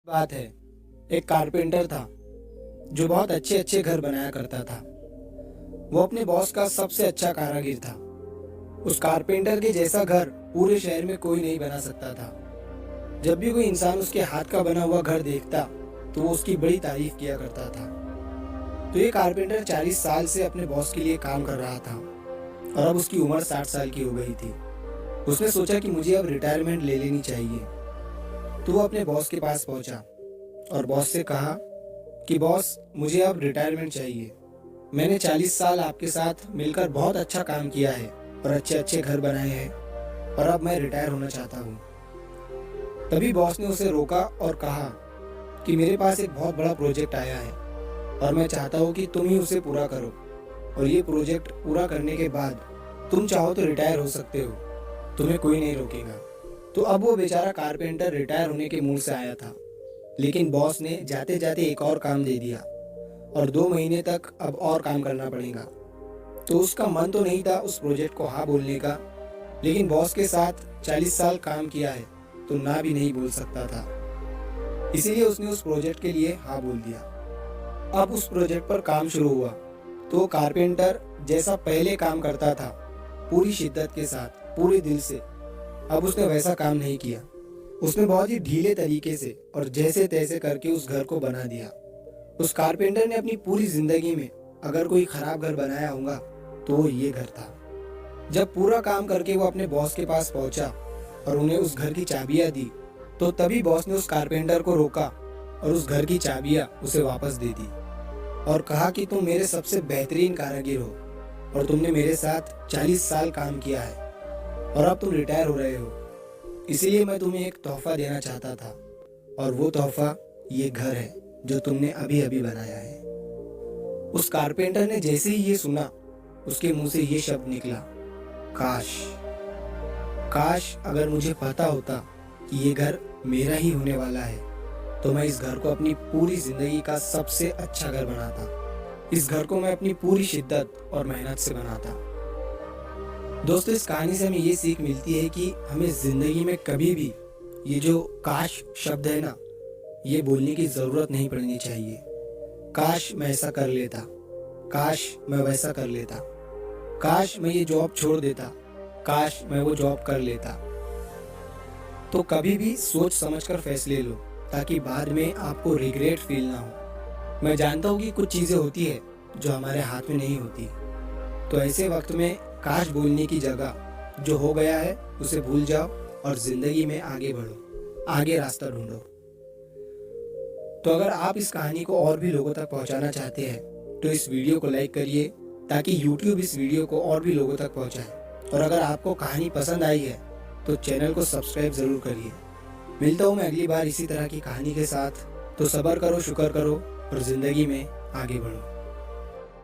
बात है, एक कारपेंटर था जो बहुत अच्छे अच्छे घर बनाया करता था। वो अपने बॉस का सबसे अच्छा कारीगर था। उस कारपेंटर के जैसा घर पूरे शहर में कोई नहीं बना सकता था। जब भी कोई इंसान उसके हाथ का बना हुआ घर देखता तो वो उसकी बड़ी तारीफ किया करता था। तो ये कारपेंटर 40 साल से अपने बॉस के लिए काम कर रहा था और अब उसकी उम्र 60 साल की हो गई थी। उसने सोचा कि मुझे अब रिटायरमेंट ले लेनी चाहिए। तो वो अपने बॉस के पास पहुंचा और बॉस से कहा कि बॉस, मुझे अब रिटायरमेंट चाहिए। मैंने 40 साल आपके साथ मिलकर बहुत अच्छा काम किया है और अच्छे अच्छे घर बनाए हैं और अब मैं रिटायर होना चाहता हूँ। तभी बॉस ने उसे रोका और कहा कि मेरे पास एक बहुत बड़ा प्रोजेक्ट आया है और मैं चाहता हूँ कि तुम ही उसे पूरा करो, और ये प्रोजेक्ट पूरा करने के बाद तुम चाहो तो रिटायर हो सकते हो, तुम्हें कोई नहीं रोकेगा। तो अब वो बेचारा कारपेंटर रिटायर होने के मूड से आया था, लेकिन बॉस ने जाते जाते एक और काम दे दिया और 2 महीने तक अब और काम करना पड़ेगा। तो उसका मन तो नहीं था उस प्रोजेक्ट को हाँ बोलने का, लेकिन बॉस के साथ 40 साल काम किया है तो ना भी नहीं बोल सकता था। इसीलिए उसने उस प्रोजेक्ट के लिए हाँ बोल दिया। अब उस प्रोजेक्ट पर काम शुरू हुआ तो कारपेंटर जैसा पहले काम करता था, पूरी शिद्दत के साथ, पूरे दिल से, अब उसने वैसा काम नहीं किया। उसने बहुत ही ढीले तरीके से और जैसे तैसे करके उस घर को बना दिया। उस कारपेंटर ने अपनी पूरी जिंदगी में अगर कोई खराब घर बनाया होगा तो वो ये घर था। जब पूरा काम करके वो अपने बॉस के पास पहुंचा और उन्हें उस घर की चाबियां दी, तो तभी बॉस ने उस कारपेंटर को रोका और उस घर की चाबियां उसे वापस दे दी और कहा कि तुम मेरे सबसे बेहतरीन कारीगर हो और तुमने मेरे साथ 40 साल काम किया है और अब तुम रिटायर हो रहे हो, इसीलिए मैं तुम्हें एक तोहफा देना चाहता था, और वो तोहफा ये घर है जो तुमने अभी अभी बनाया है। उस कारपेंटर ने जैसे ही ये सुना, उसके मुंह से ये शब्द निकला, काश, काश अगर मुझे पता होता कि ये घर मेरा ही होने वाला है तो मैं इस घर को अपनी पूरी जिंदगी का सबसे अच्छा घर बनाता। इस घर को मैं अपनी पूरी शिद्दत और मेहनत से बनाता। दोस्तों, इस कहानी से हमें ये सीख मिलती है कि हमें जिंदगी में कभी भी ये जो काश शब्द है ना, ये बोलने की जरूरत नहीं पड़नी चाहिए। काश मैं ऐसा कर लेता, काश मैं वैसा कर लेता, काश मैं ये जॉब छोड़ देता, काश मैं वो जॉब कर लेता। तो कभी भी सोच समझकर फैसले लो ताकि बाद में आपको रिग्रेट फील ना हो। मैं जानता हूँ कि कुछ चीजें होती है जो हमारे हाथ में नहीं होती, तो ऐसे वक्त में काश बोलने की जगह जो हो गया है उसे भूल जाओ और जिंदगी में आगे बढ़ो, आगे रास्ता ढूंढो। तो अगर आप इस कहानी को और भी लोगों तक पहुंचाना चाहते हैं तो इस वीडियो को लाइक करिए ताकि YouTube इस वीडियो को और भी लोगों तक पहुंचाए। और अगर आपको कहानी पसंद आई है तो चैनल को सब्सक्राइब जरूर करिए। मिलता हूँ मैं अगली बार इसी तरह की कहानी के साथ। तो सब्र करो, शुक्र करो और जिंदगी में आगे बढ़ो।